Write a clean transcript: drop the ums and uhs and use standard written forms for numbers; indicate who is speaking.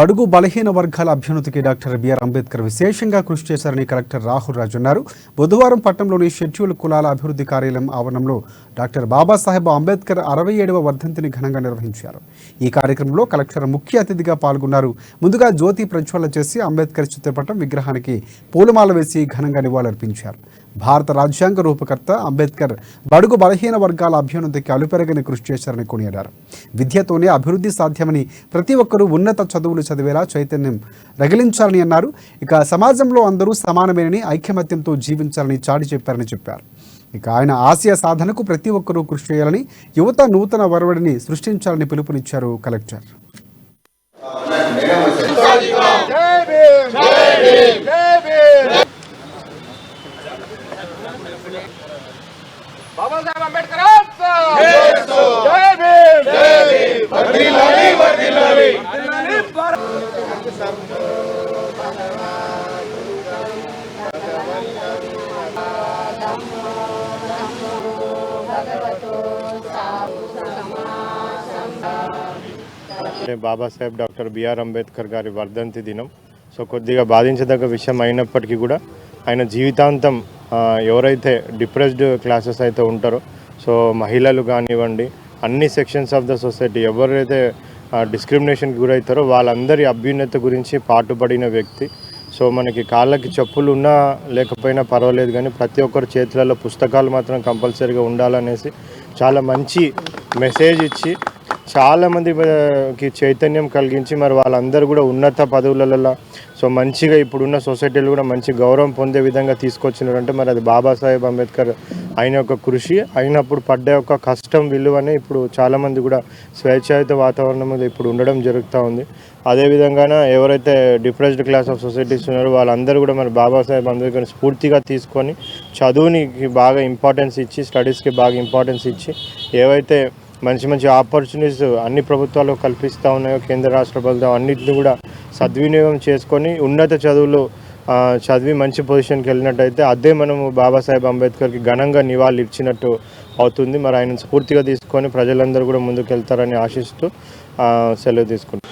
Speaker 1: బడుగు బలహీన వర్గాల అభ్యున్నతికి డాక్టర్ బిఆర్ అంబేద్కర్ విశేషంగా కృషి చేశారని కలెక్టర్ రాహుల్ రాజు అన్నారు. బుధవారం పట్టణంలోని షెడ్యూల్ కులాల అభివృద్ధి కార్యాలయం ఆవరణంలో డాక్టర్ బాబాసాహెబ్ అంబేద్కర్ 67వ వర్ధంతిని ఘనంగా నిర్వహించారు. ఈ కార్యక్రమంలో కలెక్టర్ ముఖ్య అతిథిగా పాల్గొన్నారు. ముందుగా జ్యోతి ప్రజ్వలన చేసి అంబేద్కర్ చిత్రపటం విగ్రహానికి పూలమాల వేసి ఘనంగా నివాళులర్పించారు. భారత రాజ్యాంగ రూపకర్త అంబేద్కర్ బడుగు బలహీన వర్గాల అభ్యున్నతికి అలుపెరగని కృషి చేశారని కొనియాడారు. విద్యతోనే అభివృద్ధి సాధ్యమని, ప్రతి ఒక్కరూ ఉన్నత చదువులు చదివేలా చైతన్యం రగిలించాలని అన్నారు. ఇక సమాజంలో అందరూ సమానమేనని, ఐకమత్యంతో జీవించాలని చాటి చెప్పారని చెప్పారు. ఇక ఆయన ఆశయ సాధనకు ప్రతి ఒక్కరూ కృషి చేయాలని, యువత నూతన వరవడిని సృష్టించాలని పిలుపునిచ్చారు కలెక్టర్.
Speaker 2: బాబాసాహెబ్ అంబేద్కర్ జై భీమ్ జై భీమ్ వర్ధిల్లాలి వర్ధిల్లాలి
Speaker 3: బాబాసాహెబ్ డాక్టర్ బిఆర్ అంబేద్కర్ గారి వర్ధంతి దినం. సో కొద్దిగా బాధించదగ్గ విషయం అయినప్పటికీ కూడా ఆయన జీవితాంతం ఎవరైతే డిప్రెస్డ్ క్లాసెస్ అయితే ఉంటారో, సో మహిళలు కానివ్వండి, అన్ని సెక్షన్స్ ఆఫ్ ద సొసైటీ ఎవరైతే డిస్క్రిమినేషన్కి గురవుతారో వాళ్ళందరి అభ్యున్నతి గురించి పాటుపడిన వ్యక్తి. సో మనకి కాళ్ళకి చెప్పులు ఉన్నా లేకపోయినా పర్వాలేదు, కానీ ప్రతి ఒక్కరి చేతులలో పుస్తకాలు మాత్రం కంపల్సరీగా ఉండాలనేసి చాలా మంచి మెసేజ్ ఇచ్చి చాలామందికి చైతన్యం కలిగించి మరి వాళ్ళందరూ కూడా ఉన్నత పదవులలో సో మంచిగా ఇప్పుడున్న సొసైటీలో కూడా మంచి గౌరవం పొందే విధంగా తీసుకొచ్చినారంటే మరి అది బాబాసాహెబ్ అంబేద్కర్ ఆయన యొక్క కృషి. అయినప్పుడు పడ్డ యొక్క కష్టం విలువనే ఇప్పుడు చాలామంది కూడా స్వేచ్ఛాయుత వాతావరణం మీద ఇప్పుడు ఉండడం జరుగుతూ ఉంది. అదేవిధంగా ఎవరైతే డిప్రెస్డ్ క్లాస్ ఆఫ్ సొసైటీస్ ఉన్నారో వాళ్ళందరూ కూడా మరి బాబాసాహెబ్ అంబేద్కర్ స్ఫూర్తిగా తీసుకొని చదువునికి బాగా ఇంపార్టెన్స్ ఇచ్చి, స్టడీస్కి బాగా ఇంపార్టెన్స్ ఇచ్చి, ఏవైతే మంచి మంచి ఆపర్చునిటీస్ అన్ని ప్రభుత్వాలు కల్పిస్తూ ఉన్నాయో, కేంద్ర రాష్ట్ర ప్రభుత్వం అన్నింటినీ కూడా సద్వినియోగం చేసుకొని ఉన్నత చదువులు చదివి మంచి పొజిషన్కి వెళ్ళినట్టయితే అదే మనము బాబాసాహెబ్ అంబేద్కర్కి ఘనంగా నివాళులు ఇచ్చినట్టు అవుతుంది. మరి ఆయన స్ఫూర్తిగా తీసుకొని ప్రజలందరూ కూడా ముందుకు వెళ్తారని ఆశిస్తూ సెలవు తీసుకుంటాం.